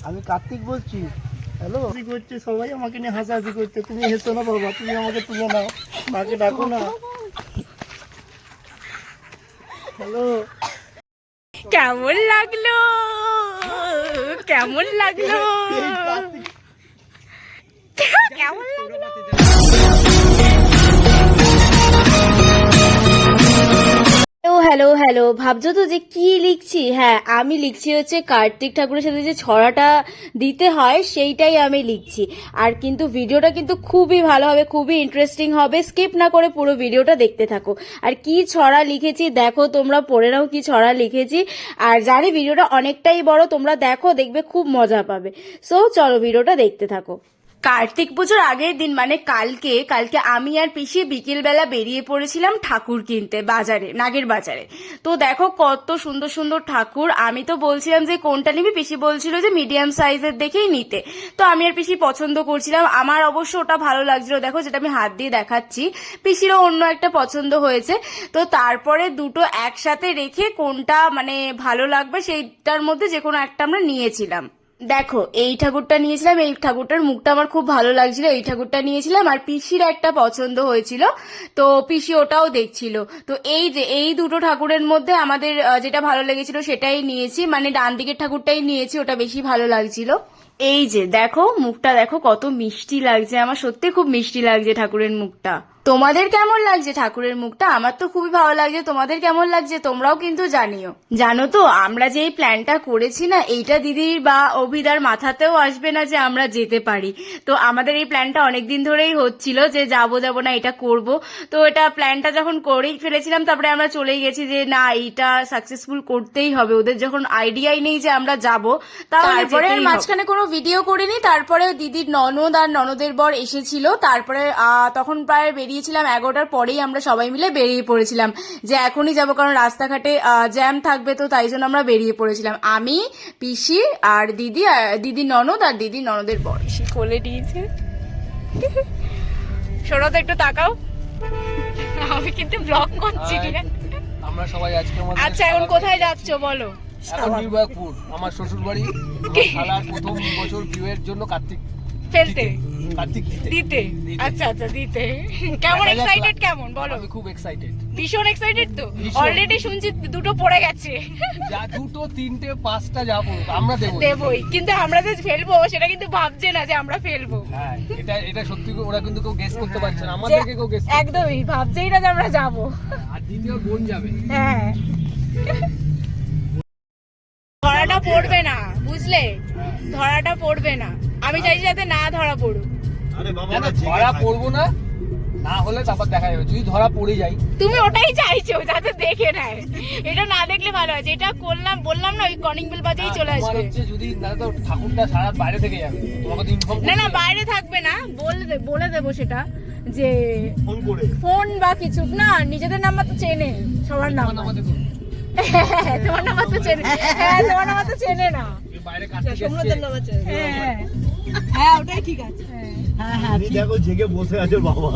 আমি কার্তিক বলছি। হ্যালো, হাসি করছে সবাই, আমাকে নিয়ে হাসাহাসি করছে। তুমি হেসো না বাবা, তুমি আমাকে তুলে নাও, মাকে ডাকো না। হ্যালো, কেমন লাগলো? কেমন লাগলো? কেমন লাগলো? হ্যালো হ্যালো, ভাবছো তো যে কি লিখছি? হ্যাঁ, আমি লিখছি হচ্ছে কার্তিক ঠাকুরের সাথে যে ছড়াটা দিতে হয় সেইটাই আমি লিখছি। আর কিন্তু ভিডিওটা কিন্তু খুবই ভালো হবে, খুবই ইন্টারেস্টিং হবে। স্কিপ না করে পুরো ভিডিওটা দেখতে থাকো। আর কি ছড়া লিখেছি দেখো, তোমরা পড়ে নাও কি ছড়া লিখেছি। আর জানি ভিডিওটা অনেকটাই বড়, তোমরা দেখো, দেখবে খুব মজা পাবে। সো চলো ভিডিওটা দেখতে থাকো। কার্তিক পুজোর আগের দিন মানে কালকে আমি আর পিসি বিকেলবেলা বেরিয়ে পড়েছিলাম ঠাকুর কিনতে বাজারে, নাগের বাজারে। তো দেখো কত সুন্দর সুন্দর ঠাকুর। আমি তো বলছিলাম যে কোনটা নিবি, পিসি বলছিল যে মিডিয়াম সাইজের দেখেই নিতে। তো আমি আর পিসি পছন্দ করছিলাম, আমার অবশ্য ওটা ভালো লাগছিল, দেখো যেটা আমি হাত দিয়ে দেখাচ্ছি। পিসিরও অন্য একটা পছন্দ হয়েছে। তো তারপরে দুটো একসাথে রেখে কোনটা মানে ভালো লাগবে সেইটার মধ্যে যে কোনো একটা আমরা নিয়েছিলাম। দেখো এই ঠাকুরটা নিয়েছিলাম, এই ঠাকুরটার মুখটা আমার খুব ভালো লাগছিল, এই ঠাকুরটা নিয়েছিলাম। আর পিসির একটা পছন্দ হয়েছিল, তো পিসি ওটাও দেখছিল। তো এই যে এই দুটো ঠাকুরের মধ্যে আমাদের যেটা ভালো লেগেছিল সেটাই নিয়েছি, মানে ডান দিকের ঠাকুরটাই নিয়েছি, ওটা বেশি ভালো লাগছিল। এই যে দেখো মুখটা দেখো কত মিষ্টি লাগছে, আমার সত্যি খুব মিষ্টি লাগছে ঠাকুরের মুখটা। তোমাদের কেমন লাগছে ঠাকুরের মুখটা? আমার তো খুবই ভালো লাগছে, তোমাদের কেমন লাগছে তোমরাও কিন্তু জানিও। জানো তো আমরা যে এই প্ল্যানটা করেছি না, এইটা দিদির বা অভিদার মাথাতেও আসবে না যে আমরা যেতে পারি। তো আমাদের এই প্ল্যানটা অনেকদিন ধরেই হচ্ছিল যে যাবো যাবো না এটা করব। তো এটা প্ল্যানটা যখন করেই ফেলেছিলাম তারপরে আমরা চলেই গেছি যে না এইটা সাকসেসফুল করতেই হবে। ওদের যখন আইডিয়াই নেই যে আমরা যাব, তারপরে মাঝখানে কোনো ভিডিও করিনি। তারপরে দিদির ননদ আর ননদের বর এসেছিল, তারপরে তখন প্রায় বেরিয়েছিলাম 11টার পরেই আমরা সবাই মিলে বেরিয়ে পড়েছিলাম যে এখনই যাবো, কারণ রাস্তাঘাটে জ্যাম থাকবে। তো তাই জন্য আমরা বেরিয়ে পড়েছিলাম, আমি, পিসি আর দিদি ননদ আর দিদি ননদের বর এসে কোলে দিয়েছে। শোনো তো একটু তাকাও, আমি কিন্তু ব্লগ করছি। ঠিক আছে, আমরা সবাই আজকে আচ্ছা এখন কোথায় যাচ্ছ বলো? নির্বাকপুর, আমার শ্বশুর বাড়ি। শালার প্রথম বছর বিয়ের জন্য কার্তিক ফেলতে দিতে। আচ্ছা আচ্ছা দিতে। কেমন এক্সাইটেড? কেমন বলো? আমি খুব এক্সাইটেড, ভীষণ এক্সাইটেড। তো অলরেডি শুনছি দুটো পড়ে গেছে। যা দুটো তিনটে পাঁচটা যা পড়ুক আমরা দেবই, কিন্তু আমরা যে ফেলবো সেটা কিন্তু ভাবছে না যে আমরা ফেলবো। হ্যাঁ, এটা সত্যি, ওরা কিন্তু কেউ গেস করতে পারছে না, আমাদেরকে কেউ গেস একদমই ভাবছেই না যে আমরা যাবো। আর দ্বিতীয় বোন যাবে। হ্যাঁ, ধরাটা পড়বে না বুঝলে, ধরাটা পড়বে না। আমি চাইছি যাতে না ধরা পড়ুক। আরে বাবা ধরা পড়বো না, না হলে তারপর দেখা যাবে। যদি ধরা পড়ে যাই, তুমি ওটাই চাইছো যাতে দেখে নেয়। এটা না দেখলে ভালো হয়, যেটা করলাম বললাম না ওই কলিং বেল বাজেই চলে আসবে। যদি না তো ঠাকুরটা সারা বাইরে থেকে যাবে, তোমাকে তো ইনফর্ম না বাইরে থাকবে না, বলে দেবো সেটা যে ফোন করে, ফোন বা কিছু না, নিজেদের নাম্বার তো চেনে সবার নাম্বার। তোমার নাম্বার তো চেনে, হ্যাঁ তোমার নাম্বার তো চেনে না। বাইরে কাছে হ্যাঁ ওটাই ঠিক আছে। দেখো জেগে বসে আছে বাবা,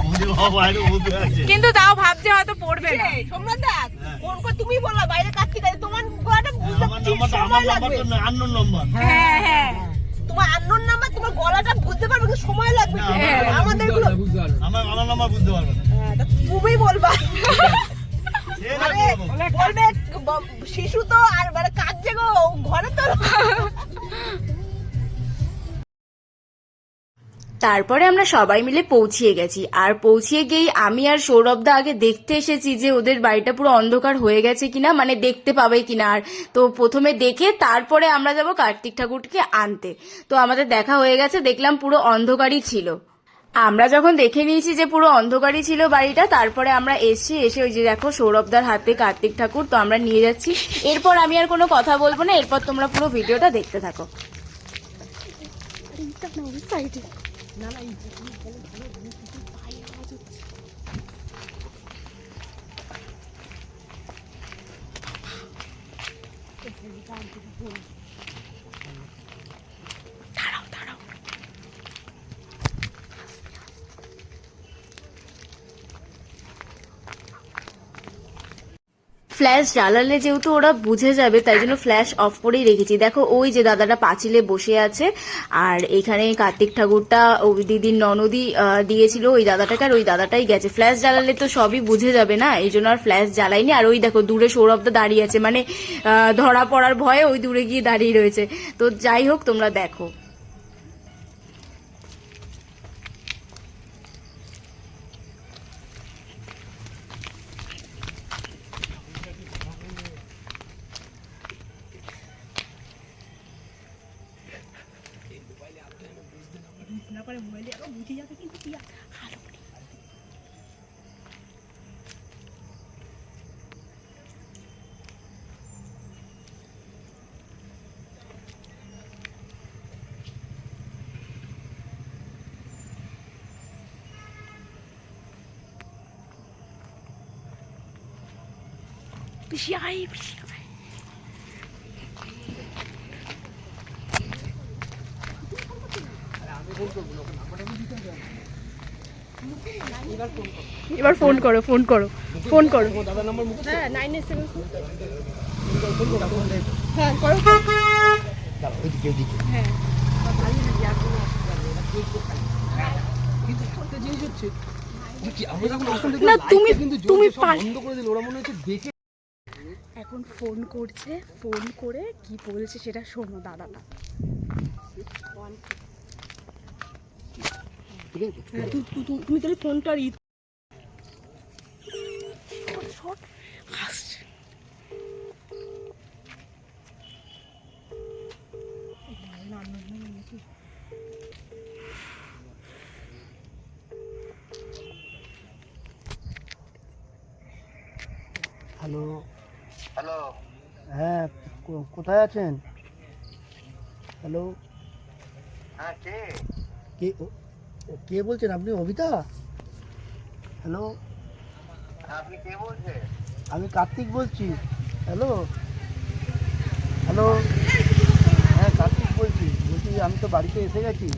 আমাদের বাবা বাইরে বসে আছে, কিন্তু তাও ভাবছে হয়তো পড়বে না। সম্রাট দেখ কোন তুমি বললা বাইরে কাটতে গেছে, তোমার গলাটা বুঝতে সময় লাগবে। আননোন নাম্বার, হ্যাঁ হ্যাঁ তোমার আননোন নাম্বার, তোমার গলাটা বুঝতে পারবে কিন্তু সময় লাগবে। আমাদের গুলো আমার নাম্বার বুঝতে পারবে না। তুমি বলবা, বলবে শিশু তো আর মানে কাঁদছে গো ঘরে তো। তারপরে আমরা সবাই মিলে পৌঁছিয়ে গেছি। আর পৌঁছিয়ে গিয়েই আমি আর সৌরভদা আগে দেখতে এসেছি যে ওদের বাড়িটা পুরো অন্ধকার হয়ে গেছে কিনা, মানে দেখতে পাবে কিনা। আর তো প্রথমে দেখে তারপরে আমরা যাব কার্তিক ঠাকুরকে আনতে। তো আমাদের দেখা হয়ে গেছে, দেখলাম পুরো অন্ধকারই ছিল। আমরা যখন দেখে নিয়েছি যে পুরো অন্ধকারই ছিল বাড়িটা, তারপরে আমরা এসে ওই যে দেখো সৌরভদার হাতে কার্তিক ঠাকুর, তো আমরা নিয়ে যাচ্ছি। এরপর আমি আর কোনো কথা বলবো না, এরপর তোমরা পুরো ভিডিওটা দেখতে থাকো। ফ্ল্যাশ জ্বালালে যেহেতু ওরা বুঝে যাবে তাই জন্য ফ্ল্যাশ অফ করেই রেখেছি। দেখো ওই যে দাদাটা পাঁচিলে বসে আছে, আর এখানে কার্তিক ঠাকুরটা ওই দিদির ননদি দিয়েছিল ওই দাদাটাকে, আর ওই দাদাটাই গেছে। ফ্ল্যাশ জ্বালালে তো সবই বুঝে যাবে না, এই জন্য আর ফ্ল্যাশ জ্বালাইনি। আর ওই দেখো দূরে সৌরভদা দাঁড়িয়ে আছে, মানে ধরা পড়ার ভয়ে ওই দূরে গিয়ে দাঁড়িয়ে রয়েছে। তো যাই হোক তোমরা দেখো। এবার ফোন করো, ফোন করো, ফোন করো। দাদার নাম্বার মুখ হ্যাঁ 987 হ্যাঁ করো হ্যাঁ কিন্তু একটা জিনিস হচ্ছে কি আমরা যখন আসলে না, তুমি বন্ধ করে দিল, ওরা মনে হচ্ছে দেখে। এখন ফোন করছে, ফোন করে কি বলছে সেটা শোনো দাদাটা। তুমি তাহলে ফোনটা হ্যালো হ্যালো, হ্যাঁ কোথায় আছেন? হ্যালো, হ্যাঁ কে কে বলছেন? আপনি অবিতা? হ্যালো, আপনি কে বলছেন? আমি কার্তিক বলছি। হ্যালো হ্যালো, হ্যাঁ কার্তিক বলছি। আমি তো বাড়িতে এসে গেছি,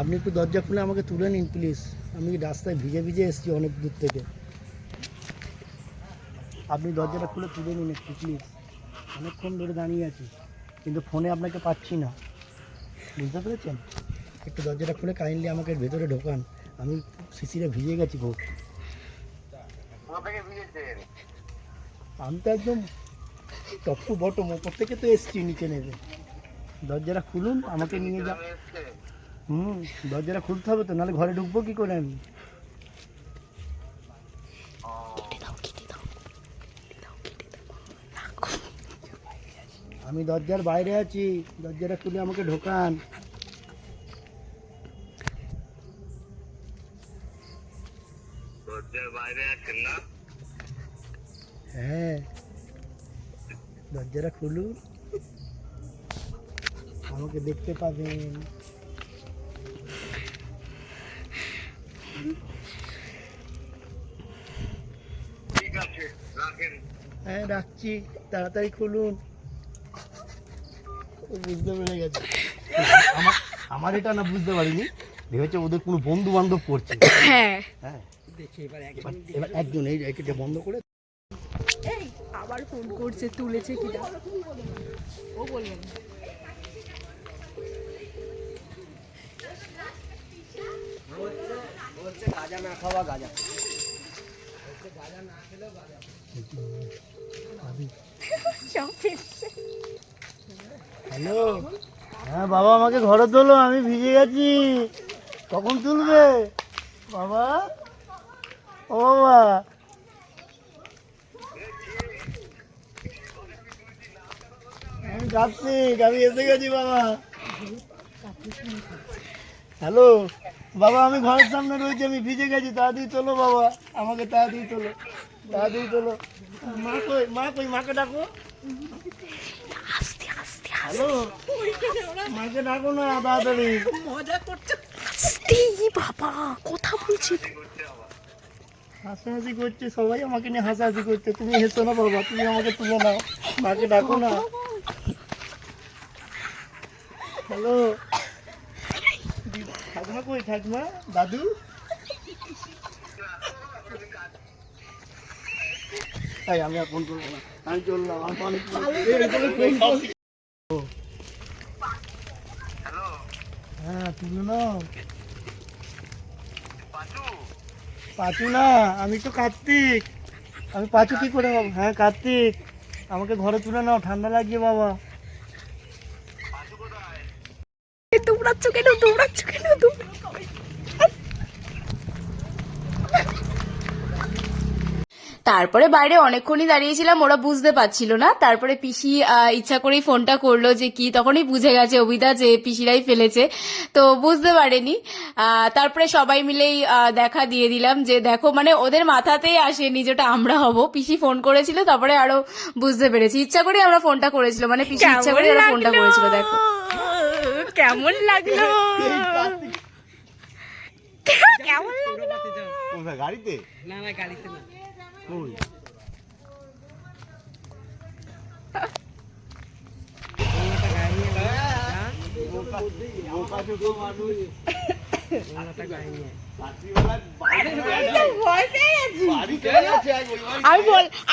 আপনি একটু দরজা খুলে আমাকে তুলে নিন প্লিজ। আমি রাস্তায় ভিজে ভিজে এসেছি অনেক দূর থেকে, আপনি দরজাটা খুলে তুলে নিন একটু প্লিজ। অনেকক্ষণ ধরে দাঁড়িয়ে আছি কিন্তু ফোনে আপনাকে পাচ্ছি না, বুঝতে পেরেছেন? একটু দরজাটা খুলে কাইন্ডলি আমাকে ভেতরে ঢোকান, আমি শিশিরে ভিজে গেছি খুব। আমি তো একদম টপটু বটম, ওপর থেকে তো এসছি নিচে নেবে। দরজাটা খুলুন, আমাকে নিয়ে যান। দরজাটা খুলতে হবে তো, নাহলে ঘরে ঢুকবো কি করে আমি? আমি দরজার বাইরে আছি, দরজাটা খুলে আমাকে ঢোকান। দরজার বাইরে আছেন না? হ্যাঁ, দরজাটা খুলুন, আমাকে দেখতে পাবেন। ঠিক আছে, রাখেন। হ্যাঁ রাখছি, তাড়াতাড়ি খুলুন। বুঝতে পেরে গেছে। আমার এটা না বুঝতে পারিনি, ভেবেছে ওদের কোনো বন্ধু বান্ধব করছে। হ্যাঁ হ্যাঁ, এবার একজন এই এটা বন্ধ করে। এই আবার ফোন করছে, তুলেছে কিনা ও বলবেন। গাঁজা না খাওয়া গাঁজা, হ্যালো, হ্যাঁ বাবা আমাকে ঘরে তোলো, আমি ভিজে গেছি। কখন তুলবে বাবা? ও বাবা, আমি যাচ্ছি, আমি এসে গেছি বাবা। হ্যালো বাবা, আমি ঘরের সামনে রয়েছি, আমি ভিজে গেছি, তাড়াতাড়ি তোলো বাবা, আমাকে তাড়াতাড়ি তোলো, তাড়াতাড়ি তোলো। মা কই, মা কই, মাকে ডাকো। হ্যালো, মাকে ডাকো না তাড়াতাড়ি। মজা করছো বাবা কথা বলছি, হাসাহাসি করছে সবাই, আমাকে নিয়ে হাসাহাসি করছে। তুমি হেসো না বাবা, তুমি আমাকে তুলে নাও, মাকে ডাকো না। হ্যালো, ঠাকুমা কই, ঠাকুমা, দাদু? এই আমি আর ফোন করবো না, আমি চললাম, আমার তো অনেক হ্যাঁ তুলো না পাঁচু না, আমি তো কার্তিক। আমি পাঁচু কি করে হবো? হ্যাঁ কার্তিক, আমাকে ঘরে তুলে নাও, ঠান্ডা লাগছে বাবা। দৌড়াচ্ছ কেন দৌড়াচ্ছ কেন তারপরে বাইরে অনেকক্ষণই দাঁড়িয়েছিলাম, ওরা বুঝতে পারছিল না। তারপরে পিসি ইচ্ছা করেই ফোনটা করলো যে কি, তখনই বুঝে গেছে অবিদা যে পিসিরাই ফেলেছে, তো বুঝতে পারেনি। তারপরে সবাই মিলেই দেখা দিয়ে দিলাম যে দেখো, মানে ওদের মাথাতেই আসেনি যেটা আমরা হব। পিসি ফোন করেছিল, তারপরে আরো বুঝতে পেরেছি। ইচ্ছা করে আমরা ফোনটা করেছিল, মানে পিসি ইচ্ছা করে ওরা ফোনটা করেছিল। দেখো কেমন লাগলো, কেমন লাগলো? গাড়িতে না না গাড়িতে না। কই?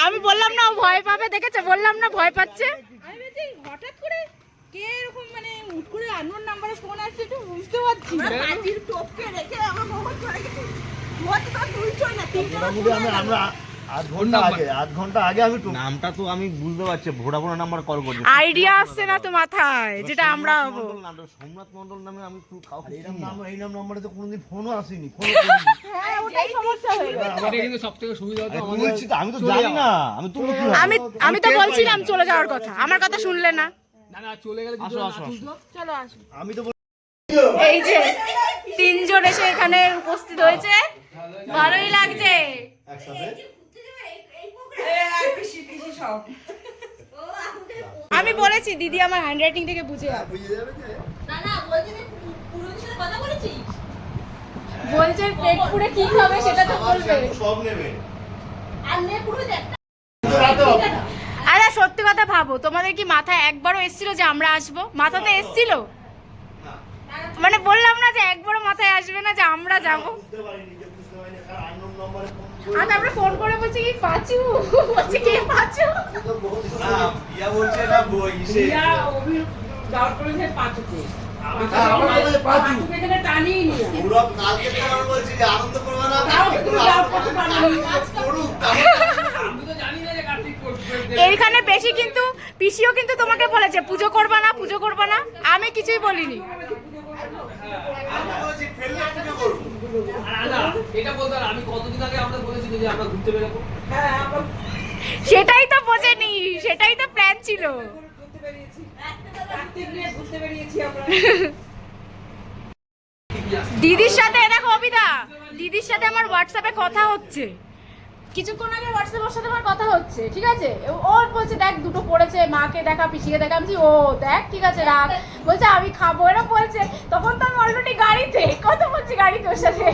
আমি বললাম না ও ভয় পাবে, দেখেছে? বললাম না ভয় পাচ্ছে। আমি বলছি হঠাৎ করে কে এরকম মানে হুট করে আননোন নাম্বারে ফোন আসছে, একটু বুঝতে পারছি না। বাজির টপকে রেখে আমার মোবাইল চলে গেছে। আমরা আধ ঘন্টা আগে আমি নামটা তো আমি বুঝতে পারছি, ভোডাফোন নাম্বার কল করছি, আইডিয়া আসছে না তো মাথায় যেটা আমরা হবো। সোমনাথ মন্ডল নামে আমি এই নম্বরে তো কোনোদিন ফোনও আসেনি। হ্যাঁ ওটাই সমস্যা হয়ে গেছে। এটা কিন্তু সবথেকে সুবিধা হতো আমি তো জানি না, আমি তো আমি তো বলছিলাম চলে যাওয়ার কথা, আমার কথা শুনলে না। না না চলে গেলে আসো আসো চলো আসো। আমি তো এই যে তিনজন এসে এখানে উপস্থিত হয়েছে, ভালোই লাগছে। একসাথে আমি বলেছি দিদি আমার হ্যান্ডরাইটিং থেকে বুঝে যাবে। বুঝে যাবে যে বলছে পেট পুড়ে কি খাবে সেটা তো বলবে। সব নেবে। আরে সত্যি কথা ভাবো, তোমাদের কি মাথায় একবারও এসেছিল যে আমরা আসবো? মাথাতে এসেছিল? মানে বললাম না যে একবারও মাথায় আসবে না যে আমরা যাবো। বুঝতে পারিনি কারণ আননোন নম্বরে ফোন আর তারপরে ফোন করে বলছে কি পাঁচু, বলছে কে পাঁচু? বিয়া বলছে না বই ইসে পুরো কালকে তো আমার বলছি যে আনন্দ করবে না, আমি তো জানি না যে কার্তিক করবে। এইখানে বেশি কিন্তু পিসিও কিন্তু তোমাকে বলেছে পুজো করবা না, পুজো করবা না। আমি কিছুই বলিনি। আমি বলছি ফেললে পুজো করবো। না এটা বলতে আর আমি কতদিন আগে আমরা বলেছি যে আমরা ঘুরতে বেরোবো। সেটাই তো বোঝেনি, সেটাই তো প্ল্যান ছিল। দিদির সাথে দেখো অবিদা, দিদির সাথে আমার হোয়াটসঅ্যাপে কথা হচ্ছে, কিছুক্ষণ আগে হোয়াটসঅ্যাপের সাথে আমার কথা হচ্ছে, ঠিক আছে? ওর বলছে দেখ দুটো পড়েছে, মাকে দেখা পিসিকে দেখা। আমি ও দেখ ঠিক আছে রাখ, বলছে আমি খাবো, এরা বলছে। তখন তো আমি অলরেডি গাড়িতে, কত বলছি গাড়িতে ওর সাথে।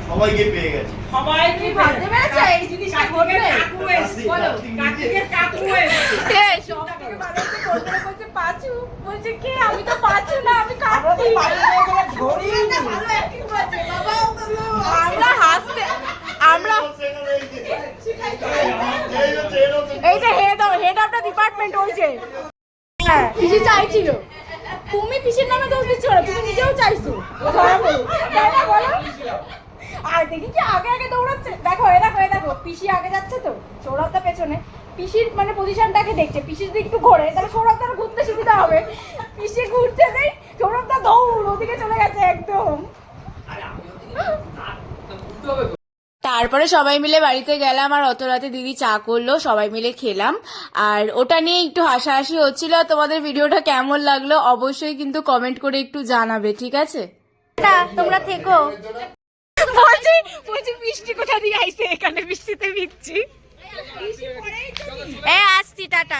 সবাইকে পেয়ে গেছে। সবাই কি ভাবতে পেরেছে এই জিনিসটা ঘটবে? বলো কার্তিকের কাকু এসেছে। এই সব থেকে ভালো হচ্ছে ফোন করে বলছে পাঁচু, বলছে কে? আমি তো পাঁচু না, আমি কার্তিক। আমরা হাসতে, আমরা এই যে হেড অফ দ্য ডিপার্টমেন্ট, ওই যে হ্যাঁ পিসি চাইছিল, তুমি পিসির নামে দোষ দিচ্ছ না, তুমি নিজেও চাইছো। ধরা পড়ো, তাই না বলো? আর দেখি কি আগে আগে দৌড়াচ্ছে, দেখো এ দেখো এ দেখো, পিসি আগে যাচ্ছে তো সৌরভদা পেছনে। পিসির মানে পজিশনটাকে দেখছে, পিসির দিকে একটু ঘোরে, তাহলে সৌরভদার ঘুরতে সুবিধা হবে। পিসি ঘুরছে নেই, সৌরভদা দৌড় ওদিকে চলে গেছে একদম। তারপরে সবাই মিলে বাড়িতে গেলাম, আর অত রাতে দিদি চা করলো, সবাই মিলে খেলাম। আর ওটা নিয়ে একটু হাসাহাসি হচ্ছিল। তোমাদের ভিডিওটা কেমন লাগলো অবশ্যই কিন্তু কমেন্ট করে একটু জানাবে, ঠিক আছে? তোমরা থেকো। বলছি বৃষ্টি কোথা দিয়ে আইছে, এখানে বৃষ্টিতে ভিজছি। আসছি, টাটা।